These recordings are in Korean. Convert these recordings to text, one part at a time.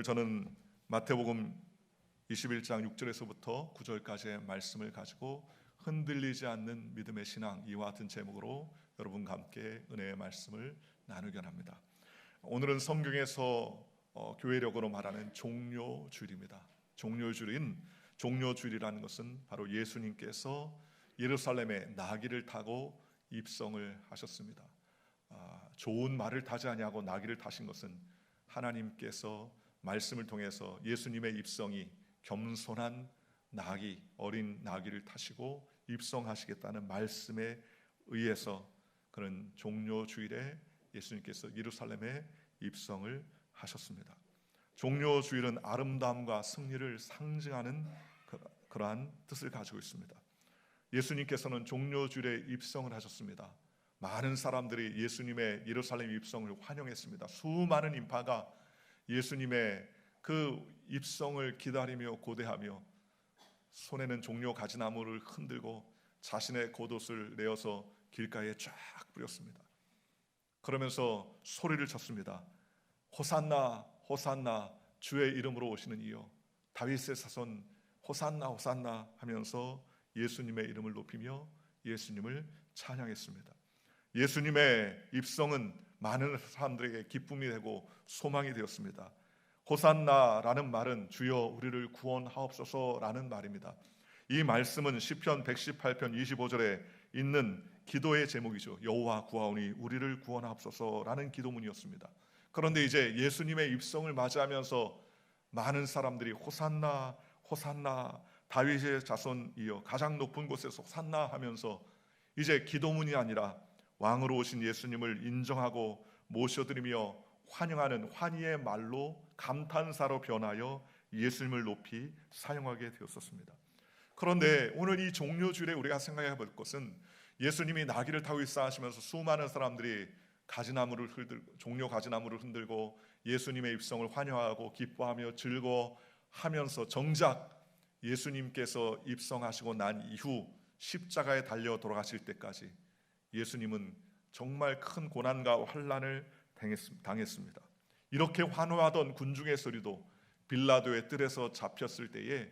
오늘 저는 마태복음 21장 6절에서부터 9절까지의 말씀을 가지고 흔들리지 않는 믿음의 신앙, 이와 같은 제목으로 여러분과 함께 은혜의 말씀을 나누려 합니다. 오늘은 성경에서 교회력으로 말하는 종료주일입니다. 종료주일이라는 것은 바로 예수님께서 예루살렘에 나귀를 타고 입성을 하셨습니다. 좋은 말을 타지 아니하고 나귀를 타신 것은 하나님께서 말씀을 통해서 예수님의 입성이 겸손한 나귀, 어린 나귀를 타시고 입성하시겠다는 말씀에 의해서 그런 종료주일에 예수님께서 예루살렘에 입성을 하셨습니다. 종료주일은 아름다움과 승리를 상징하는 그러한 뜻을 가지고 있습니다. 예수님께서는 종료주일에 입성을 하셨습니다. 많은 사람들이 예수님의 예루살렘 입성을 환영했습니다. 수많은 인파가 예수님의 그 입성을 기다리며 고대하며 손에는 종려 가지나무를 흔들고 자신의 겉옷을 내어서 길가에 쫙 뿌렸습니다. 그러면서 소리를 쳤습니다. 호산나 호산나, 주의 이름으로 오시는 이여, 다윗의 자손 호산나 호산나 하면서 예수님의 이름을 높이며 예수님을 찬양했습니다. 예수님의 입성은 많은 사람들에게 기쁨이 되고 소망이 되었습니다. 호산나라는 말은 주여 우리를 구원하옵소서라는 말입니다. 이 말씀은 시편 118편 25절에 있는 기도의 제목이죠. 여호와 구하오니 우리를 구원하옵소서라는 기도문이었습니다. 그런데 이제 예수님의 입성을 맞이하면서 많은 사람들이 호산나 호산나, 다윗의 자손이여 가장 높은 곳에서 호산나 하면서 이제 기도문이 아니라 왕으로 오신 예수님을 인정하고 모셔드리며 환영하는 환희의 말로 감탄사로 변하여 예수님을 높이 사용하게 되었었습니다. 그런데 오늘 이 종료주일에 우리가 생각해 볼 것은 예수님이 나귀를 타고 입성하시면서 수많은 사람들이 종려 가지나무를 흔들고 예수님의 입성을 환영하고 기뻐하며 즐거워하면서 정작 예수님께서 입성하시고 난 이후 십자가에 달려 돌아가실 때까지 예수님은 정말 큰 고난과 환난을 당했습니다. 이렇게 환호하던 군중의 소리도 빌라도의 뜰에서 잡혔을 때에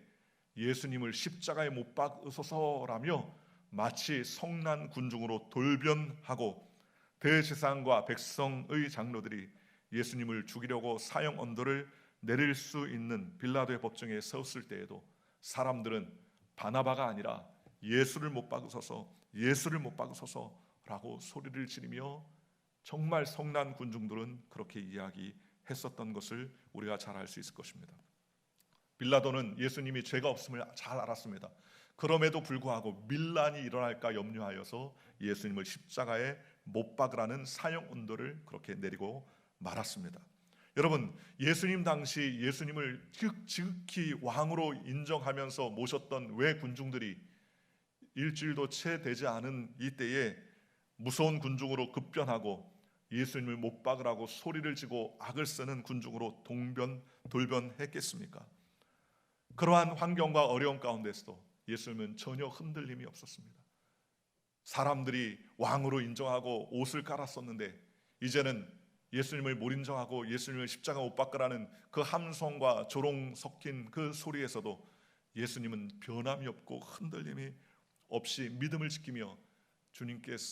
예수님을 십자가에 못 박으소서라며 마치 성난 군중으로 돌변하고 대제사장과 백성의 장로들이 예수님을 죽이려고 사형 언도를 내릴 수 있는 빌라도의 법정에 섰을 때에도 사람들은 바나바가 아니라 예수를 못 박으소서, 예수를 못 박으소서라고 소리를 지르며 정말 성난 군중들은 그렇게 이야기했었던 것을 우리가 잘 알 수 있을 것입니다. 빌라도는 예수님이 죄가 없음을 잘 알았습니다. 그럼에도 불구하고 밀란이 일어날까 염려하여서 예수님을 십자가에 못 박으라는 사형 언도를 그렇게 내리고 말았습니다. 여러분, 예수님 당시 예수님을 지극히 왕으로 인정하면서 모셨던 외 군중들이 일주일도 채 되지 않은 이때에 무서운 군중으로 급변하고 예수님을 못 박으라고 소리를 지고 악을 쓰는 군중으로 돌변했겠습니까? 그러한 환경과 어려움 가운데서도 예수님은 전혀 흔들림이 없었습니다. 사람들이 왕으로 인정하고 옷을 깔았었는데 이제는 예수님을 못 인정하고 예수님을 십자가 못 박으라는 그 함성과 조롱 섞인 그 소리에서도 예수님은 변함이 없고 흔들림이 없이 믿음을 지키며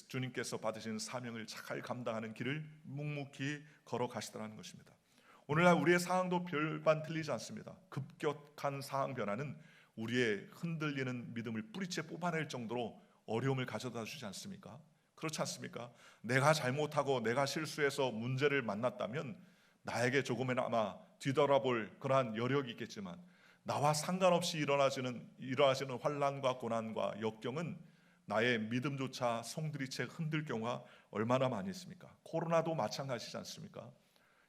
주님께서 받으신 사명을 잘 감당하는 길을 묵묵히 걸어가시더라는 것입니다. 오늘날 우리의 상황도 별반 틀리지 않습니다. 급격한 상황 변화는 우리의 흔들리는 믿음을 뿌리째 뽑아낼 정도로 어려움을 가져다 주지 않습니까? 그렇지 않습니까? 내가 잘못하고 내가 실수해서 문제를 만났다면 나에게 조금이나마 뒤돌아볼 그러한 여력이 있겠지만 나와 상관없이 일어나지는 환난과 고난과 역경은 나의 믿음조차 송두리째 흔들 경우가 얼마나 많이 있습니까? 코로나도 마찬가지지 않습니까?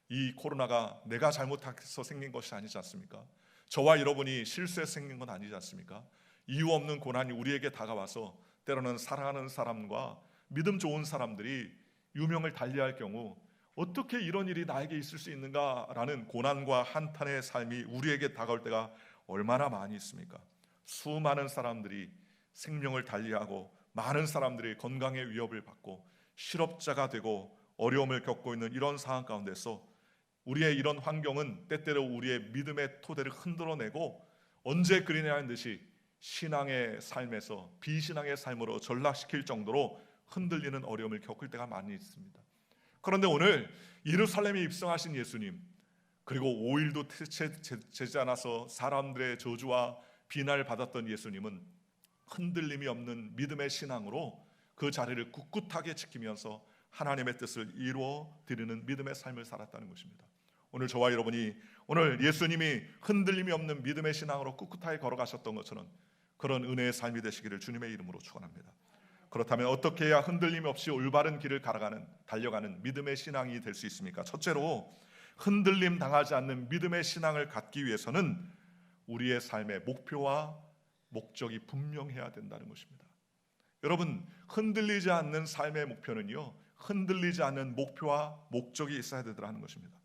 이 코로나가 내가 잘못해서 생긴 것이 아니지 않습니까? 저와 여러분이 실수해서 생긴 건 아니지 않습니까? 이유 없는 고난이 우리에게 다가와서 때로는 사랑하는 사람과 믿음 좋은 사람들이 유명을 달리할 경우 어떻게 이런 일이 나에게 있을 수 있는가라는 고난과 한탄의 삶이 우리에게 다가올 때가 얼마나 많이 있습니까? 수많은 사람들이 생명을 달리하고 많은 사람들이 건강의 위협을 받고 실업자가 되고 어려움을 겪고 있는 이런 상황 가운데서 우리의 이런 환경은 때때로 우리의 믿음의 토대를 흔들어내고 언제 그리냐는 듯이 신앙의 삶에서 비신앙의 삶으로 전락시킬 정도로 흔들리는 어려움을 겪을 때가 많이 있습니다. 그런데 오늘 예루살렘에 입성하신 예수님, 그리고 5일도 채지 않아서 사람들의 저주와 비난을 받았던 예수님은 흔들림이 없는 믿음의 신앙으로 그 자리를 꿋꿋하게 지키면서 하나님의 뜻을 이루어 드리는 믿음의 삶을 살았다는 것입니다. 오늘 저와 여러분이 오늘 예수님이 흔들림이 없는 믿음의 신앙으로 꿋꿋하게 걸어가셨던 것처럼 그런 은혜의 삶이 되시기를 주님의 이름으로 축원합니다. 그렇다면 어떻게 해야 흔들림 없이 올바른 길을 달려가는 믿음의 신앙이 될 수 있습니까? 첫째로 흔들림 당하지 않는 믿음의 신앙을 갖기 위해서는 우리의 삶의 목표와 목적이 분명해야 된다는 것입니다. 여러분, 흔들리지 않는 삶의 목표는요, 흔들리지 않는 목표와 목적이 있어야 되더라는 것입니다.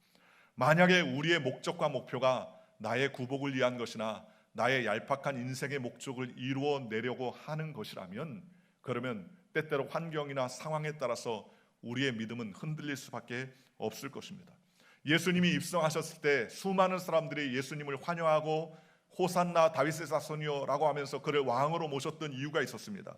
만약에 우리의 목적과 목표가 나의 구복을 위한 것이나 나의 얄팍한 인생의 목적을 이루어내려고 하는 것이라면, 그러면 때때로 환경이나 상황에 따라서 우리의 믿음은 흔들릴 수밖에 없을 것입니다. 예수님이 입성하셨을 때 수많은 사람들이 예수님을 환영하고 호산나 다윗의 자손이여 라고 하면서 그를 왕으로 모셨던 이유가 있었습니다.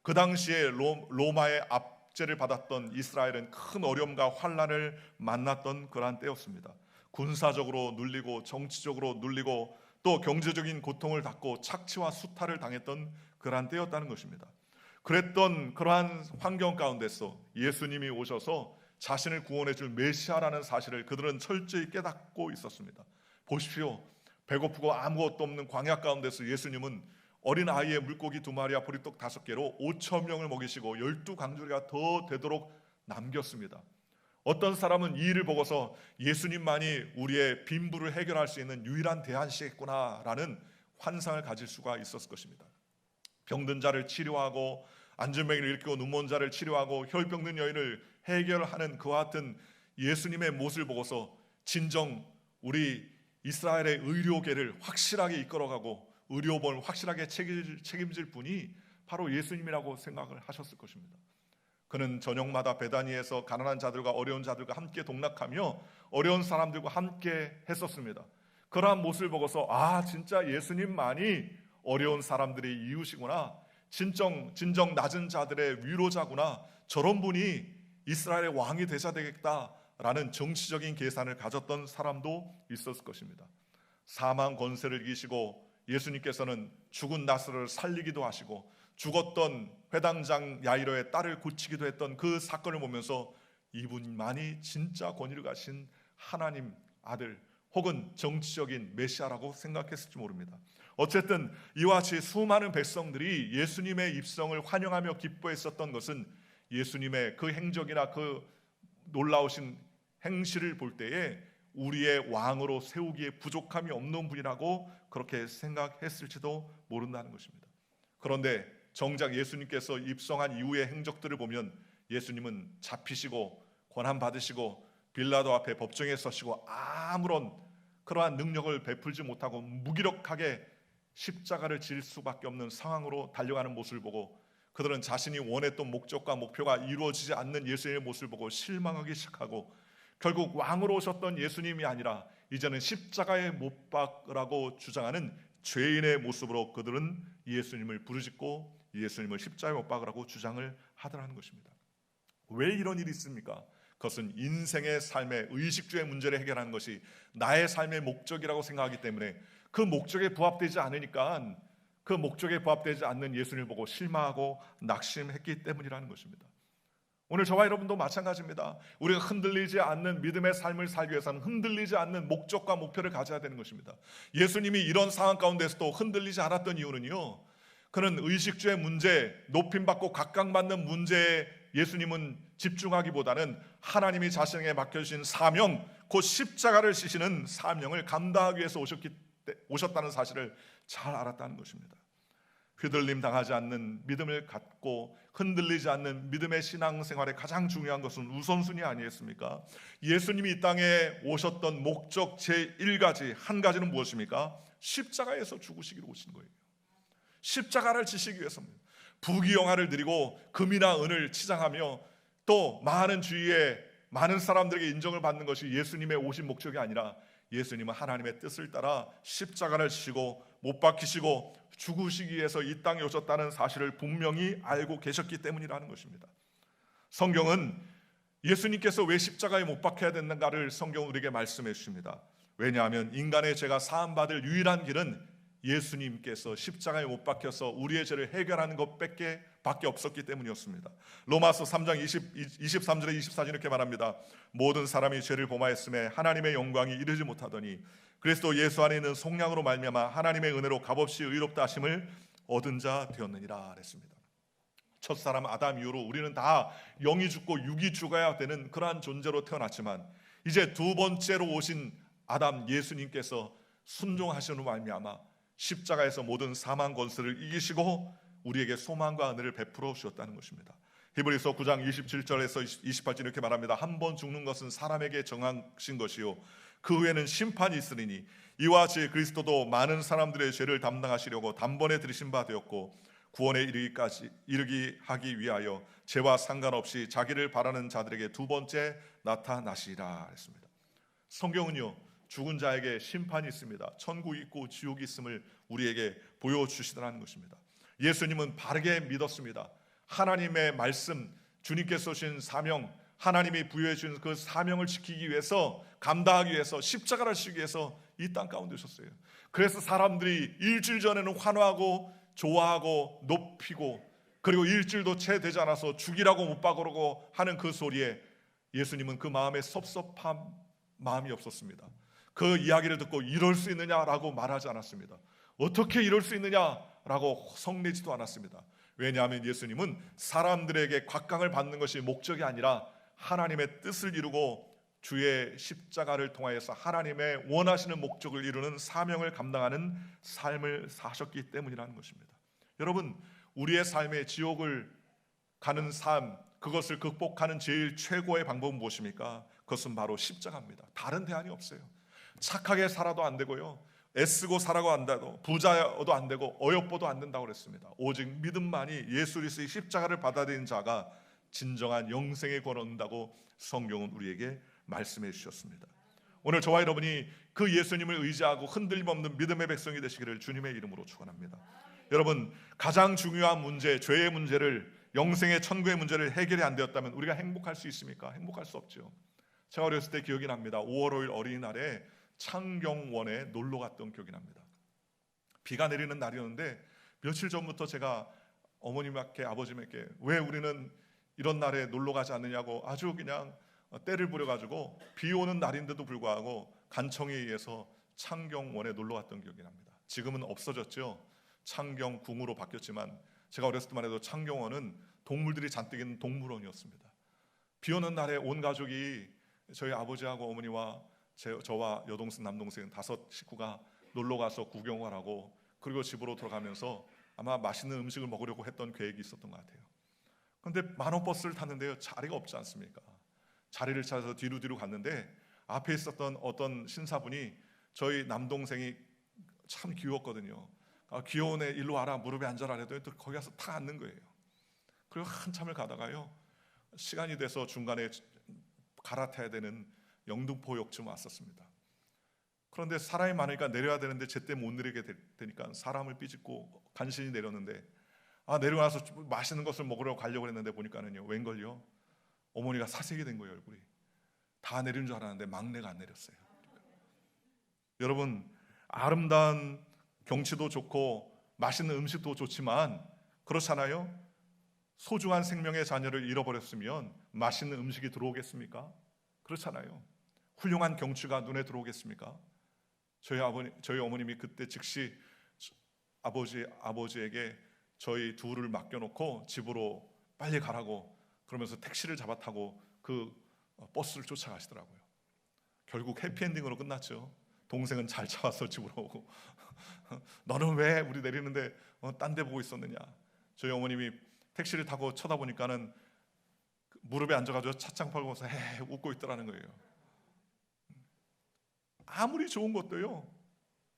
그 당시에 로마의 압제를 받았던 이스라엘은 큰 어려움과 환난을 만났던 그러한 때였습니다. 군사적으로 눌리고 정치적으로 눌리고 또 경제적인 고통을 받고 착취와 수탈을 당했던 그러한 때였다는 것입니다. 그랬던 그러한 환경 가운데서 예수님이 오셔서 자신을 구원해 줄 메시아라는 사실을 그들은 철저히 깨닫고 있었습니다. 보십시오. 배고프고 아무것도 없는 광야 가운데서 예수님은 어린 아이의 물고기 2마리와 보리떡 5개로 5,000명을 먹이시고 12강조리가 더 되도록 남겼습니다. 어떤 사람은 이 일을 보고서 예수님만이 우리의 빈부를 해결할 수 있는 유일한 대안시겠구나라는 환상을 가질 수가 있었을 것입니다. 병든 자를 치료하고 안전병을 일으키고 눈먼 자를 치료하고 혈병든 여인을 해결하는 그와 같은 예수님의 모습을 보고서 진정 우리 이스라엘의 의료계를 확실하게 이끌어가고 의료본을 확실하게 책임질 분이 바로 예수님이라고 생각을 하셨을 것입니다. 그는 저녁마다 베다니에서 가난한 자들과 어려운 자들과 함께 동락하며 어려운 사람들과 함께 했었습니다. 그러한 모습을 보고서 진짜 예수님만이 어려운 사람들의 이웃이구나, 진정 낮은 자들의 위로자구나, 저런 분이 이스라엘의 왕이 되셔야 되겠다라는 정치적인 계산을 가졌던 사람도 있었을 것입니다. 사망 권세를 이기시고 예수님께서는 죽은 나사로를 살리기도 하시고 죽었던 회당장 야이로의 딸을 고치기도 했던 그 사건을 보면서 이분만이 진짜 권위를 가신 하나님 아들 혹은 정치적인 메시아라고 생각했을지 모릅니다. 어쨌든 이와 같이 수많은 백성들이 예수님의 입성을 환영하며 기뻐했었던 것은 예수님의 그 행적이나 그 놀라우신 행실을 볼 때에 우리의 왕으로 세우기에 부족함이 없는 분이라고 그렇게 생각했을지도 모른다는 것입니다. 그런데 정작 예수님께서 입성한 이후의 행적들을 보면 예수님은 잡히시고 고난 받으시고 빌라도 앞에 법정에 서시고 아무런 그러한 능력을 베풀지 못하고 무기력하게 십자가를 질 수밖에 없는 상황으로 달려가는 모습을 보고 그들은 자신이 원했던 목적과 목표가 이루어지지 않는 예수님의 모습을 보고 실망하기 시작하고 결국 왕으로 오셨던 예수님이 아니라 이제는 십자가에 못 박으라고 주장하는 죄인의 모습으로 그들은 예수님을 부르짖고 예수님을 십자가에 못 박으라고 주장을 하더라는 것입니다. 왜 이런 일이 있습니까? 그것은 인생의 삶의 의식주의 문제를 해결하는 것이 나의 삶의 목적이라고 생각하기 때문에 그 목적에 부합되지 않으니까 그 목적에 부합되지 않는 예수님을 보고 실망하고 낙심했기 때문이라는 것입니다. 오늘 저와 여러분도 마찬가지입니다. 우리가 흔들리지 않는 믿음의 삶을 살기 위해서는 흔들리지 않는 목적과 목표를 가져야 되는 것입니다. 예수님이 이런 상황 가운데서도 흔들리지 않았던 이유는요, 그는 의식주의 문제, 높임받고 각광받는 문제에 예수님은 집중하기보다는 하나님이 자신에게 맡겨주신 사명, 곧 십자가를 지시는 사명을 감당하기 위해서 오셨다는 사실을 잘 알았다는 것입니다. 휘둘림 당하지 않는 믿음을 갖고 흔들리지 않는 믿음의 신앙생활에 가장 중요한 것은 우선순위 아니겠습니까? 예수님이 이 땅에 오셨던 목적 제1가지, 한 가지는 무엇입니까? 십자가에서 죽으시기로 오신 거예요. 십자가를 지시기 위해서입니다. 부귀영화를 누리고 금이나 은을 치장하며 또 많은 주위에 많은 사람들에게 인정을 받는 것이 예수님의 오신 목적이 아니라 예수님은 하나님의 뜻을 따라 십자가를 지시고 못 박히시고 죽으시기 위해서 이 땅에 오셨다는 사실을 분명히 알고 계셨기 때문이라는 것입니다. 성경은 예수님께서 왜 십자가에 못 박혀야 되는가를 성경은 우리에게 말씀해 주십니다. 왜냐하면 인간의 죄가 사함받을 유일한 길은 예수님께서 십자가에 못 박혀서 우리의 죄를 해결하는 것밖에 없었기 때문이었습니다. 로마서 3장 23절에 24절 이렇게 말합니다. 모든 사람이 죄를 범하였음에 하나님의 영광이 이르지 못하더니 그리스도 예수 안에 있는 속량으로 말미암아 하나님의 은혜로 값없이 의롭다 하심을 얻은 자 되었느니라 그랬습니다. 첫사람 아담 이후로 우리는 다 영이 죽고 육이 죽어야 되는 그러한 존재로 태어났지만 이제 두 번째로 오신 아담 예수님께서 순종하시는 말미암아 십자가에서 모든 사망 권세를 이기시고 우리에게 소망과 은혜를 베풀어 주셨다는 것입니다. 히브리서 9장 27절에서 28절 이렇게 말합니다. 한 번 죽는 것은 사람에게 정하신 것이요 그 후에는 심판이 있으리니 이와 같이 그리스도도 많은 사람들의 죄를 담당하시려고 단번에 들이신 바 되었고 구원에 이르기 하기 위하여 죄와 상관없이 자기를 바라는 자들에게 두 번째 나타나시리라 했습니다. 성경은요 죽은 자에게 심판이 있습니다. 천국이 있고 지옥이 있음을 우리에게 보여주시더라는 것입니다. 예수님은 바르게 믿었습니다. 하나님의 말씀, 주님께서 주신 사명, 하나님이 부여해 주신 그 사명을 지키기 위해서, 감당하기 위해서, 십자가를 지기 위해서 이 땅 가운데 오셨어요. 그래서 사람들이 일주일 전에는 환호하고 좋아하고 높이고 그리고 일주일도 채 되지 않아서 죽이라고 못 박으라고 하는 그 소리에 예수님은 그 마음에 섭섭한 마음이 없었습니다. 그 이야기를 듣고 이럴 수 있느냐라고 말하지 않았습니다. 어떻게 이럴 수 있느냐라고 성내지도 않았습니다. 왜냐하면 예수님은 사람들에게 곽강을 받는 것이 목적이 아니라 하나님의 뜻을 이루고 주의 십자가를 통하여서 하나님의 원하시는 목적을 이루는 사명을 감당하는 삶을 사셨기 때문이라는 것입니다. 여러분, 우리의 삶에 지옥을 가는 삶, 그것을 극복하는 제일 최고의 방법은 무엇입니까? 그것은 바로 십자가입니다. 다른 대안이 없어요. 착하게 살아도 안 되고요, 애쓰고 살아도 안 되고, 부자여도 안 되고, 어여뻐도 안 된다고 그랬습니다. 오직 믿음만이 예수 그리스도의 십자가를 받아들인 자가 진정한 영생에 걸어온다고 성경은 우리에게 말씀해 주셨습니다. 오늘 저와 여러분이 그 예수님을 의지하고 흔들림 없는 믿음의 백성이 되시기를 주님의 이름으로 축원합니다. 여러분, 가장 중요한 문제, 죄의 문제를, 영생의 천국의 문제를 해결이 안 되었다면 우리가 행복할 수 있습니까? 행복할 수 없죠. 제가 어렸을 때 기억이 납니다. 5월 5일 어린이날에 창경원에 놀러 갔던 기억이 납니다. 비가 내리는 날이었는데 며칠 전부터 제가 어머님께 아버님께 왜 우리는 이런 날에 놀러 가지 않느냐고 아주 그냥 때를 부려가지고 비 오는 날인데도 불구하고 간청에 의해서 창경원에 놀러 갔던 기억이 납니다. 지금은 없어졌죠. 창경궁으로 바뀌었지만 제가 어렸을 때만 해도 창경원은 동물들이 잔뜩 있는 동물원이었습니다. 비 오는 날에 온 가족이 저희 아버지하고 어머니와 저와 여동생 남동생 5 식구가 놀러 가서 구경을 하고 그리고 집으로 돌아가면서 아마 맛있는 음식을 먹으려고 했던 계획이 있었던 것 같아요. 그런데 만원 버스를 탔는데요, 자리가 없지 않습니까? 자리를 찾아서 뒤로 갔는데 앞에 있었던 어떤 신사분이 저희 남동생이 참 귀여웠거든요. 귀여운 애 일로 와라, 무릎에 앉아라 해도 또 거기 가서 탁 앉는 거예요. 그리고 한참을 가다가요, 시간이 돼서 중간에 갈아타야 되는 영등포역쯤 왔었습니다. 그런데 사람이 많으니까 내려야 되는데 제때 못 내리게 되니까 사람을 삐짓고 간신히 내렸는데 내려와서 맛있는 것을 먹으려고 가려고 했는데 보니까는요, 웬걸요, 어머니가 사색이 된 거예요. 얼굴이 다 내린 줄 알았는데 막내가 안 내렸어요. 여러분, 아름다운 경치도 좋고 맛있는 음식도 좋지만 그렇잖아요. 소중한 생명의 자녀를 잃어버렸으면 맛있는 음식이 들어오겠습니까? 그렇잖아요. 훌륭한 경치가 눈에 들어오겠습니까? 저희 어머님이 그때 즉시 아버지에게 저희 둘을 맡겨놓고 집으로 빨리 가라고 그러면서 택시를 잡아 타고 그 버스를 쫓아가시더라고요. 결국 해피엔딩으로 끝났죠. 동생은 잘 차와서 집으로 오고 너는 왜 우리 내리는데 딴 데 보고 있었느냐. 저희 어머님이 택시를 타고 쳐다보니까는 무릎에 앉아가지고 차창 밟으면서 웃고 있더라는 거예요. 아무리 좋은 것도요,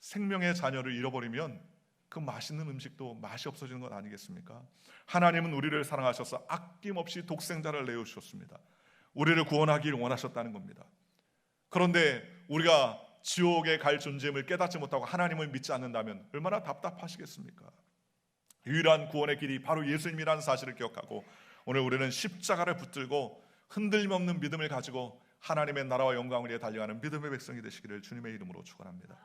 생명의 자녀를 잃어버리면 그 맛있는 음식도 맛이 없어지는 것 아니겠습니까? 하나님은 우리를 사랑하셔서 아낌없이 독생자를 내어주셨습니다. 우리를 구원하기를 원하셨다는 겁니다. 그런데 우리가 지옥에 갈 존재임을 깨닫지 못하고 하나님을 믿지 않는다면 얼마나 답답하시겠습니까? 유일한 구원의 길이 바로 예수님이라는 사실을 기억하고 오늘 우리는 십자가를 붙들고 흔들림 없는 믿음을 가지고 하나님의 나라와 영광을 위해 달려가는 믿음의 백성이 되시기를 주님의 이름으로 축원합니다.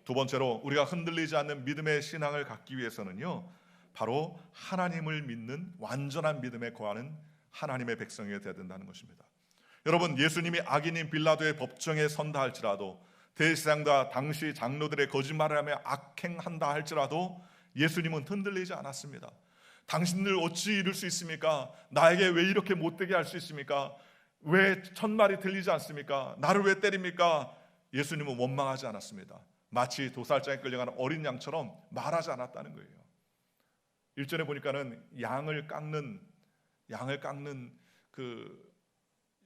두 번째로 우리가 흔들리지 않는 믿음의 신앙을 갖기 위해서는요, 바로 하나님을 믿는 완전한 믿음에 거하는 하나님의 백성이 되어야 된다는 것입니다. 여러분, 예수님이 악인인 빌라도의 법정에 선다 할지라도, 대제사장과 당시 장로들의 거짓말을 하며 악행한다 할지라도 예수님은 흔들리지 않았습니다. 당신들 어찌 이룰 수 있습니까? 나에게 왜 이렇게 못되게 할 수 있습니까? 왜 천말이 들리지 않습니까? 나를 왜 때립니까? 예수님은 원망하지 않았습니다. 마치 도살장에 끌려가는 어린 양처럼 말하지 않았다는 거예요. 1절에 보니까는 양을 깎는 그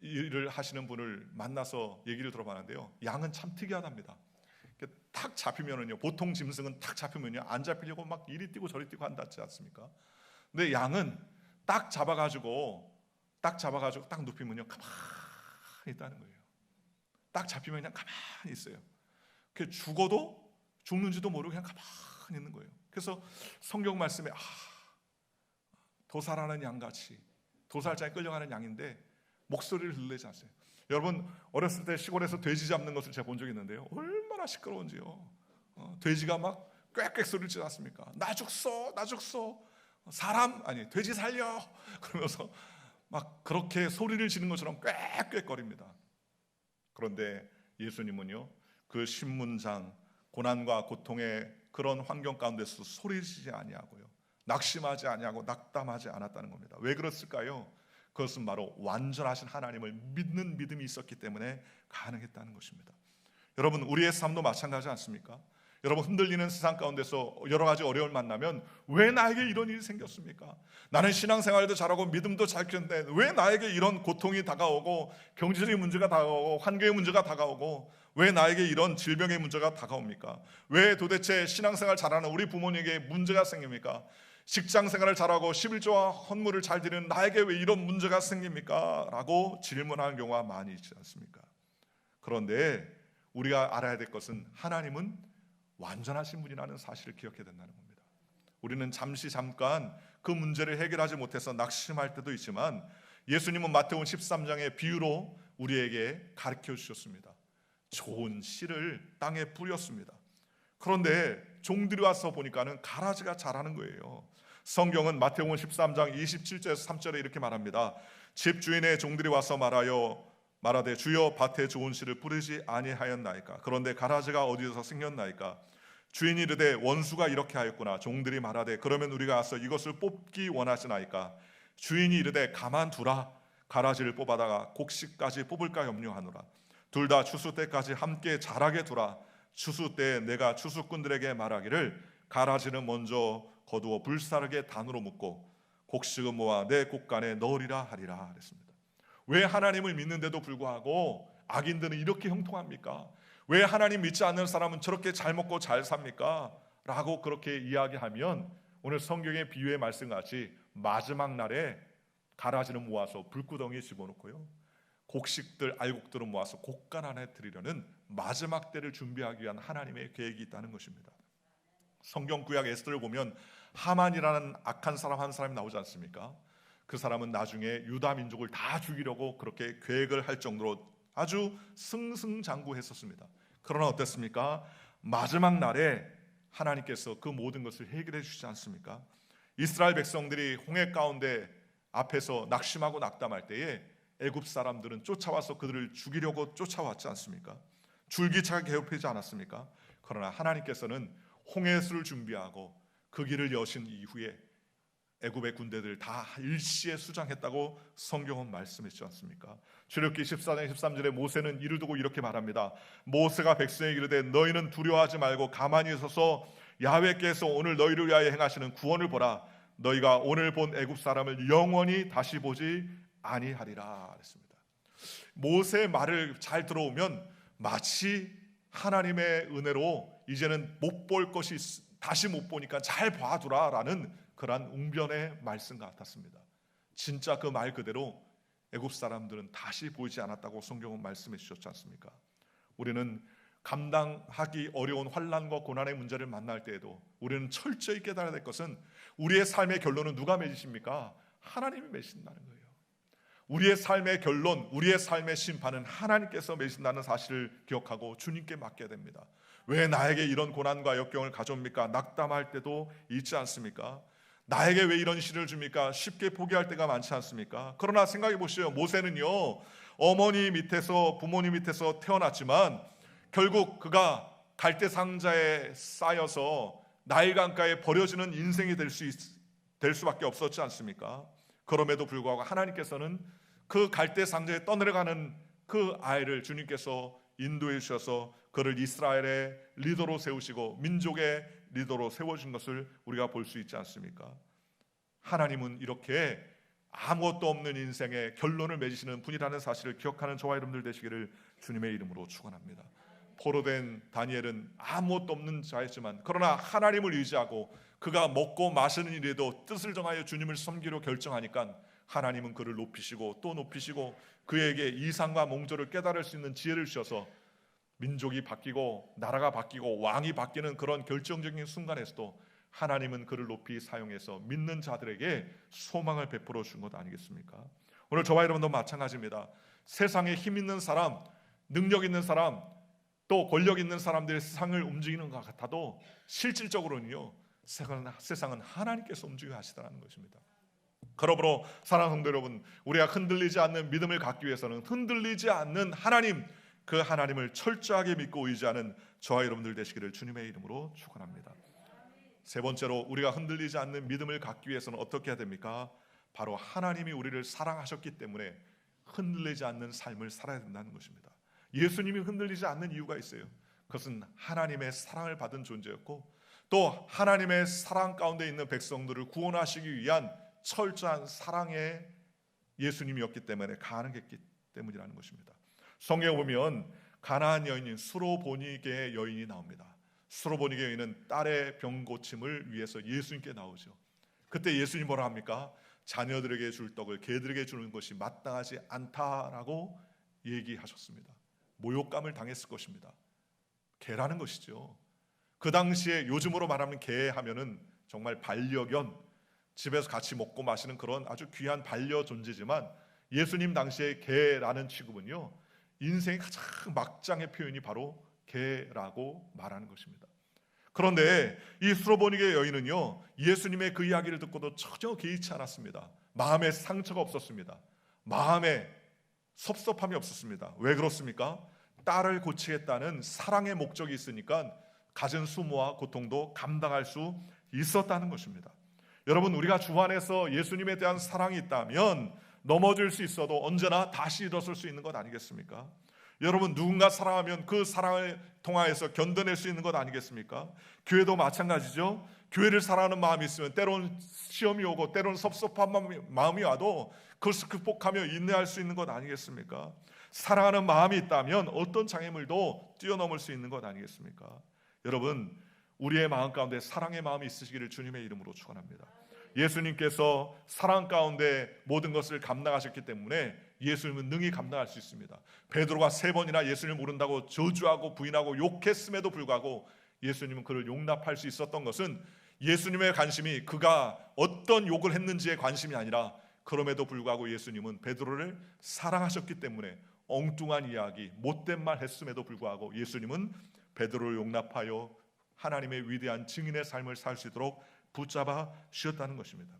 일을 하시는 분을 만나서 얘기를 들어봤는데요, 양은 참 특이하답니다. 탁 잡히면은요, 보통 짐승은 탁 잡히면요 안 잡히려고 막 이리 뛰고 저리 뛰고 한다지 않습니까? 근데 양은 딱 잡아가지고 딱 눕히면요 가만히 있다는 거예요. 딱 잡히면 그냥 가만히 있어요. 그 죽어도 죽는지도 모르고 그냥 가만히 있는 거예요. 그래서 성경 말씀에 도살하는 양같이, 도살장에 끌려가는 양인데 목소리를 들리지 않어요. 여러분, 어렸을 때 시골에서 돼지 잡는 것을 제가 본 적이 있는데요, 얼마나 시끄러운지요. 돼지가 막 꽥꽥 소리를 지지 않습니까? 나 죽소, 사람 아니 돼지 살려, 그러면서 막 그렇게 소리를 지는 것처럼 꽥꽥거립니다. 그런데 예수님은요, 그 신문장, 고난과 고통의 그런 환경 가운데서 소리지지 아니하고요, 낙심하지 아니하고 낙담하지 않았다는 겁니다. 왜 그랬을까요? 그것은 바로 완전하신 하나님을 믿는 믿음이 있었기 때문에 가능했다는 것입니다. 여러분, 우리의 삶도 마찬가지 않습니까? 여러분, 흔들리는 세상 가운데서 여러 가지 어려움을 만나면 왜 나에게 이런 일이 생겼습니까? 나는 신앙생활도 잘하고 믿음도 잘 키웠는데 왜 나에게 이런 고통이 다가오고 경제적인 문제가 다가오고 환경의 문제가 다가오고 왜 나에게 이런 질병의 문제가 다가옵니까? 왜 도대체 신앙생활 잘하는 우리 부모님에게 문제가 생깁니까? 직장생활을 잘하고 11조와 헌물을 잘 드리는 나에게 왜 이런 문제가 생깁니까? 라고 질문하는 경우가 많이 있지 않습니까? 그런데 우리가 알아야 될 것은 하나님은 완전하신 분이라는 사실을 기억해야 된다는 겁니다. 우리는 잠깐 그 문제를 해결하지 못해서 낙심할 때도 있지만 예수님은 마태복음 13장의 비유로 우리에게 가르쳐 주셨습니다. 좋은 씨를 땅에 뿌렸습니다. 그런데 종들이 와서 보니까는 가라지가 자라는 거예요. 성경은 마태복음 13장 27절에서 3절에 이렇게 말합니다. 집주인의 종들이 와서 말하되 주여 밭에 좋은 씨를 뿌리지 아니하였나이까? 그런데 가라지가 어디서 생겼나이까? 주인이 이르되 원수가 이렇게 하였구나. 종들이 말하되 그러면 우리가 와서 이것을 뽑기 원하시나이까? 주인이 이르되 가만두라. 가라지를 뽑아다가 곡식까지 뽑을까 염려하노라. 둘 다 추수 때까지 함께 자라게 두라. 추수 때에 내가 추수꾼들에게 말하기를 가라지는 먼저 거두어 불사르게 단으로 묶고 곡식은 모아 내 곡간에 넣으리라 하리라 그랬습니다. 왜 하나님을 믿는데도 불구하고 악인들은 이렇게 형통합니까? 왜 하나님 믿지 않는 사람은 저렇게 잘 먹고 잘 삽니까? 라고 그렇게 이야기하면 오늘 성경의 비유의 말씀같이 마지막 날에 가라지는 모아서 불구덩이에 집어넣고요, 곡식들, 알곡들을 모아서 곡간 안에 드리려는 마지막 때를 준비하기 위한 하나님의 계획이 있다는 것입니다. 성경 구약 에스더를 보면 하만이라는 악한 사람 한 사람이 나오지 않습니까? 그 사람은 나중에 유다 민족을 다 죽이려고 그렇게 계획을 할 정도로 아주 승승장구했었습니다. 그러나 어땠습니까? 마지막 날에 하나님께서 그 모든 것을 해결해 주시지 않습니까? 이스라엘 백성들이 홍해 가운데 앞에서 낙심하고 낙담할 때에 애굽 사람들은 쫓아와서 그들을 죽이려고 쫓아왔지 않습니까? 줄기차게 괴롭히지 않았습니까? 그러나 하나님께서는 홍해수를 준비하고 그 길을 여신 이후에 애굽의 군대들 다 일시에 수장했다고 성경은 말씀했지 않습니까? 출애굽기 14장 13절에 모세는 이를 두고 이렇게 말합니다. 모세가 백성에게 이르되 너희는 두려워하지 말고 가만히 서서 야훼께서 오늘 너희를 위하여 행하시는 구원을 보라. 너희가 오늘 본 애굽 사람을 영원히 다시 보지 아니하리라 했습니다. 모세의 말을 잘 들어오면 마치 하나님의 은혜로 이제는 못 볼 것이 다시 못 보니까 잘 봐두라라는 그러한 웅변의 말씀 같았습니다. 진짜 그 말 그대로 애굽 사람들은 다시 보이지 않았다고 성경은 말씀해 주셨지 않습니까? 우리는 감당하기 어려운 환난과 고난의 문제를 만날 때에도 우리는 철저히 깨달아야 될 것은 우리의 삶의 결론은 누가 맺으십니까? 하나님이 맺으신다는 거예요. 우리의 삶의 결론, 우리의 삶의 심판은 하나님께서 맺으신다는 사실을 기억하고 주님께 맡겨야 됩니다. 왜 나에게 이런 고난과 역경을 가져옵니까? 낙담할 때도 있지 않습니까? 나에게 왜 이런 시를 줍니까? 쉽게 포기할 때가 많지 않습니까? 그러나 생각해 보시죠. 모세는요, 어머니 밑에서, 부모님 밑에서 태어났지만 결국 그가 갈대 상자에 쌓여서 나일 강가에 버려지는 인생이 될 수밖에 없었지 않습니까? 그럼에도 불구하고 하나님께서는 그 갈대 상자에 떠내려가는 그 아이를 주님께서 인도해 주셔서 그를 이스라엘의 리더로 세우시고 민족의 리더로 세워준 것을 우리가 볼 수 있지 않습니까? 하나님은 이렇게 아무것도 없는 인생의 결론을 맺으시는 분이라는 사실을 기억하는 저와 여러분들 되시기를 주님의 이름으로 축원합니다. 포로된 다니엘은 아무것도 없는 자였지만 그러나 하나님을 의지하고 그가 먹고 마시는 일에도 뜻을 정하여 주님을 섬기려 결정하니까 하나님은 그를 높이시고 또 높이시고 그에게 이상과 몽조를 깨달을 수 있는 지혜를 주셔서 민족이 바뀌고 나라가 바뀌고 왕이 바뀌는 그런 결정적인 순간에서도 하나님은 그를 높이 사용해서 믿는 자들에게 소망을 베풀어 준 것 아니겠습니까? 오늘 저와 여러분도 마찬가지입니다. 세상에 힘 있는 사람, 능력 있는 사람, 또 권력 있는 사람들의 세상을 움직이는 것 같아도 실질적으로는요, 세상은 하나님께서 움직여 하시다는 것입니다. 그러므로 사랑하는 성도 여러분, 우리가 흔들리지 않는 믿음을 갖기 위해서는 흔들리지 않는 하나님, 그 하나님을 철저하게 믿고 의지하는 저와 여러분들 되시기를 주님의 이름으로 축원합니다. 세 번째로 우리가 흔들리지 않는 믿음을 갖기 위해서는 어떻게 해야 됩니까? 바로 하나님이 우리를 사랑하셨기 때문에 흔들리지 않는 삶을 살아야 된다는 것입니다. 예수님이 흔들리지 않는 이유가 있어요. 그것은 하나님의 사랑을 받은 존재였고 또 하나님의 사랑 가운데 있는 백성들을 구원하시기 위한 철저한 사랑의 예수님이었기 때문에 가능했기 때문이라는 것입니다. 성경에 보면 가나안 여인인 수로보니게의 여인이 나옵니다. 수로보니게 여인은 딸의 병 고침을 위해서 예수님께 나오죠. 그때 예수님 뭐라 합니까? 자녀들에게 줄 떡을 개들에게 주는 것이 마땅하지 않다라고 얘기하셨습니다. 모욕감을 당했을 것입니다. 개라는 것이죠. 그 당시에 요즘으로 말하면 개 하면은 정말 반려견, 집에서 같이 먹고 마시는 그런 아주 귀한 반려 존재지만 예수님 당시에 개라는 취급은요, 인생의 가장 막장의 표현이 바로 개라고 말하는 것입니다. 그런데 이 수로보니게 여인은요, 예수님의 그 이야기를 듣고도 전혀 개의치 않았습니다. 마음에 상처가 없었습니다. 마음에 섭섭함이 없었습니다. 왜 그렇습니까? 딸을 고치겠다는 사랑의 목적이 있으니까 갖은 수모와 고통도 감당할 수 있었다는 것입니다. 여러분, 우리가 주 안에서 예수님에 대한 사랑이 있다면 넘어질 수 있어도 언제나 다시 일어설 수 있는 것 아니겠습니까? 여러분, 누군가 사랑하면 그 사랑을 통하여서 견뎌낼 수 있는 것 아니겠습니까? 교회도 마찬가지죠. 교회를 사랑하는 마음이 있으면 때론 시험이 오고 때론 섭섭한 마음이 와도 그것을 극복하며 인내할 수 있는 것 아니겠습니까? 사랑하는 마음이 있다면 어떤 장애물도 뛰어넘을 수 있는 것 아니겠습니까? 여러분, 우리의 마음 가운데 사랑의 마음이 있으시기를 주님의 이름으로 축원합니다. 예수님께서 사랑 가운데 모든 것을 감당하셨기 때문에 예수님은 능히 감당할 수 있습니다. 베드로가 3번이나 예수님을 모른다고 저주하고 부인하고 욕했음에도 불구하고 예수님은 그를 용납할 수 있었던 것은 예수님의 관심이 그가 어떤 욕을 했는지에 관심이 아니라 그럼에도 불구하고 예수님은 베드로를 사랑하셨기 때문에 엉뚱한 이야기, 못된 말 했음에도 불구하고 예수님은 베드로를 용납하여 하나님의 위대한 증인의 삶을 살 수 있도록 붙잡아 주셨다는 것입니다.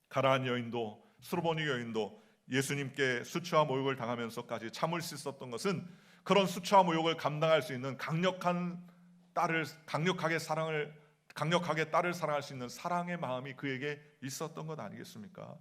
가나안 여인도 수로보니 여인도 예수님께 수치와 모욕을 당하면서까지 참을 수 있었던 것은 그런 수치와 모욕을 감당할 수 있는 강력하게 딸을 사랑할 수 있는 사랑의 마음이 그에게 있었던 것 아니겠습니까?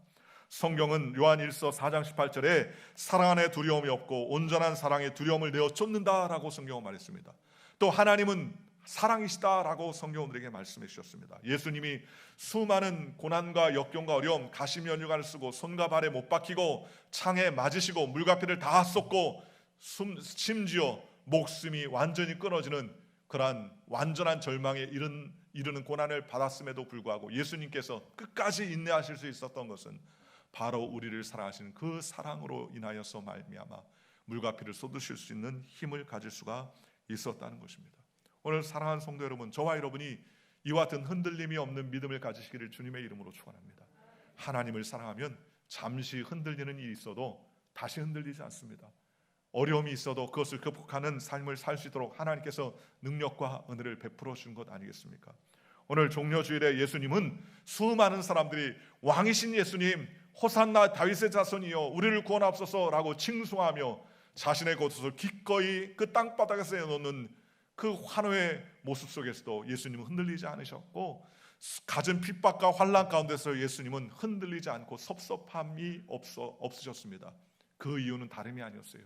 성경은 요한 1서 4장 18절에 사랑 안에 두려움이 없고 온전한 사랑에 두려움을 내어 쫓는다라고 성경은 말했습니다. 또 하나님은 사랑이시다라고 성경은 우리에게 말씀해 주셨습니다. 예수님이 수많은 고난과 역경과 어려움, 가시면류관을 쓰고 손과 발에 못 박히고 창에 맞으시고 물가피를 다 쏟고 심지어 목숨이 완전히 끊어지는 그러한 완전한 절망에 이르는 고난을 받았음에도 불구하고 예수님께서 끝까지 인내하실 수 있었던 것은 바로 우리를 사랑하시는 그 사랑으로 인하여서 말미암아 물과 피를 쏟으실 수 있는 힘을 가질 수가 있었다는 것입니다. 오늘 사랑하는 성도 여러분, 저와 여러분이 이와 같은 흔들림이 없는 믿음을 가지시기를 주님의 이름으로 축원합니다. 하나님을 사랑하면 잠시 흔들리는 일이 있어도 다시 흔들리지 않습니다. 어려움이 있어도 그것을 극복하는 삶을 살 수 있도록 하나님께서 능력과 은혜를 베풀어 주신 것 아니겠습니까? 오늘 종려주일에 예수님은 수많은 사람들이 왕이신 예수님, 호산나 다윗의 자손이여 우리를 구원하옵소서라고 칭송하며 자신의 겉옷을 기꺼이 그 땅바닥에서 내놓는 그 환호의 모습 속에서도 예수님은 흔들리지 않으셨고, 갖은 핍박과 환난 가운데서 예수님은 흔들리지 않고 섭섭함이 없으셨습니다. 그 이유는 다름이 아니었어요.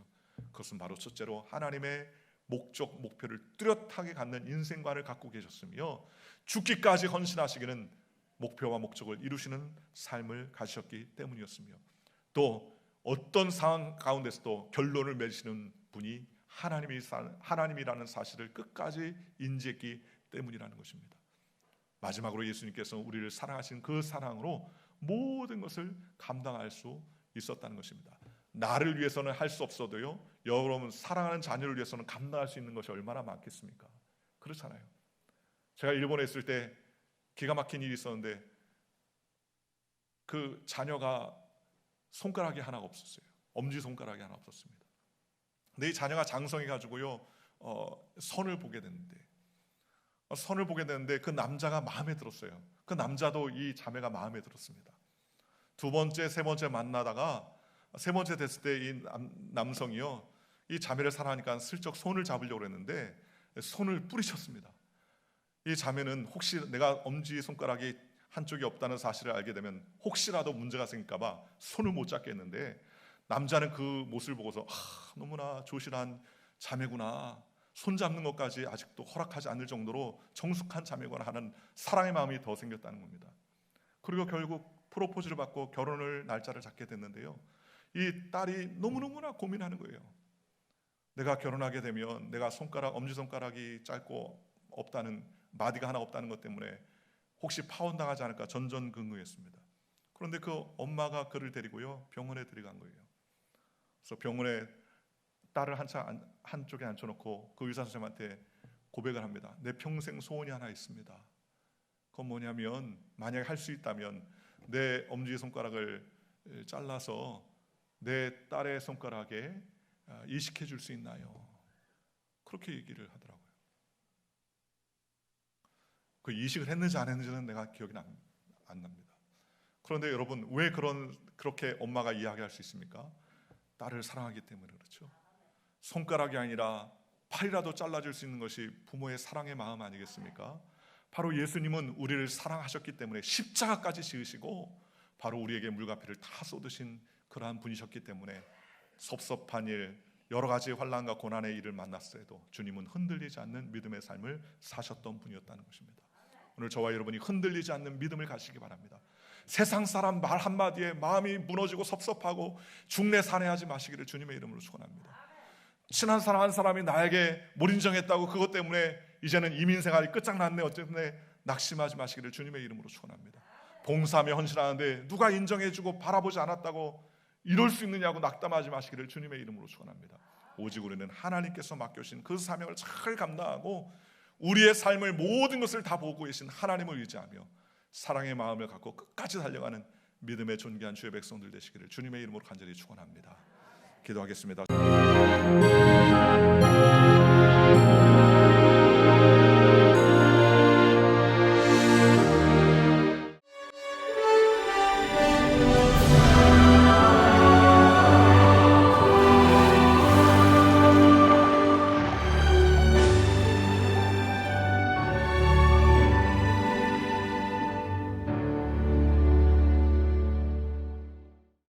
그것은 바로 첫째로 하나님의 목적, 목표를 뚜렷하게 갖는 인생관을 갖고 계셨으며, 죽기까지 헌신하시기는 목표와 목적을 이루시는 삶을 가지셨기 때문이었으며, 또 어떤 상황 가운데서도 결론을 맺으시는 분이 하나님이라는 사실을 끝까지 인지했기 때문이라는 것입니다. 마지막으로 예수님께서 우리를 사랑하신 그 사랑으로 모든 것을 감당할 수 있었다는 것입니다. 나를 위해서는 할 수 없어도요, 여러분 사랑하는 자녀를 위해서는 감당할 수 있는 것이 얼마나 많겠습니까? 그렇잖아요. 제가 일본에 있을 때 기가 막힌 일이 있었는데, 그 자녀가 손가락이 하나가 없었어요. 엄지손가락이 하나 없었습니다. 근데 이 자녀가 장성해가지고요, 선을 보게 됐는데 그 남자가 마음에 들었어요. 그 남자도 이 자매가 마음에 들었습니다. 두 번째, 세 번째 만나다가 세 번째 됐을 때 이 남성이요, 이 자매를 사랑하니까 슬쩍 손을 잡으려고 했는데 손을 뿌리쳤습니다. 이 자매는 혹시 내가 엄지손가락이 한쪽이 없다는 사실을 알게 되면 혹시라도 문제가 생길까 봐 손을 못 잡겠는데, 남자는 그 모습을 보고서 너무나 조실한 자매구나, 손 잡는 것까지 아직도 허락하지 않을 정도로 정숙한 자매구나 하는 사랑의 마음이 더 생겼다는 겁니다. 그리고 결국 프로포즈를 받고 결혼을 날짜를 잡게 됐는데요, 이 딸이 너무너무나 고민하는 거예요. 내가 결혼하게 되면 내가 엄지손가락이 짧고 없다는, 마디가 하나 없다는 것 때문에 혹시 파혼당하지 않을까 전전긍긍했습니다. 그런데 그 엄마가 그를 데리고요, 병원에 데려간 거예요. 그래서 병원에 딸을 한쪽에 앉혀놓고 그 의사 선생님한테 고백을 합니다. 내 평생 소원이 하나 있습니다. 그건 뭐냐면, 만약에 할 수 있다면 내 엄지손가락을 잘라서 내 딸의 손가락에 이식해 줄 수 있나요? 그렇게 얘기를 하더라고요. 그 이식을 했는지 안 했는지는 내가 기억이 안 납니다. 그런데 여러분, 왜 그렇게 엄마가 이야기할 수 있습니까? 딸을 사랑하기 때문에 그렇죠. 손가락이 아니라 팔이라도 잘라줄 수 있는 것이 부모의 사랑의 마음 아니겠습니까? 바로 예수님은 우리를 사랑하셨기 때문에 십자가까지 지으시고 바로 우리에게 물과 피를 다 쏟으신 그러한 분이셨기 때문에 섭섭한 일, 여러 가지 환난과 고난의 일을 만났어도 주님은 흔들리지 않는 믿음의 삶을 사셨던 분이었다는 것입니다. 오늘 저와 여러분이 흔들리지 않는 믿음을 가지시기 바랍니다. 세상 사람 말 한마디에 마음이 무너지고 섭섭하고 중내산해하지 마시기를 주님의 이름으로 축원합니다. 친한 사람 한 사람이 나에게 몰인정했다고 그것 때문에 이제는 이민생활이 끝장났네 어쨌네 낙심하지 마시기를 주님의 이름으로 축원합니다. 봉사하며 헌신하는데 누가 인정해주고 바라보지 않았다고 이럴 수 있느냐고 낙담하지 마시기를 주님의 이름으로 축원합니다. 오직 우리는 하나님께서 맡겨주신 그 사명을 잘 감당하고 우리의 삶을 모든 것을 다 보고 계신 하나님을 의지하며 사랑의 마음을 갖고 끝까지 달려가는 믿음의 존귀한 주의 백성들 되시기를 주님의 이름으로 간절히 축원합니다. 기도하겠습니다.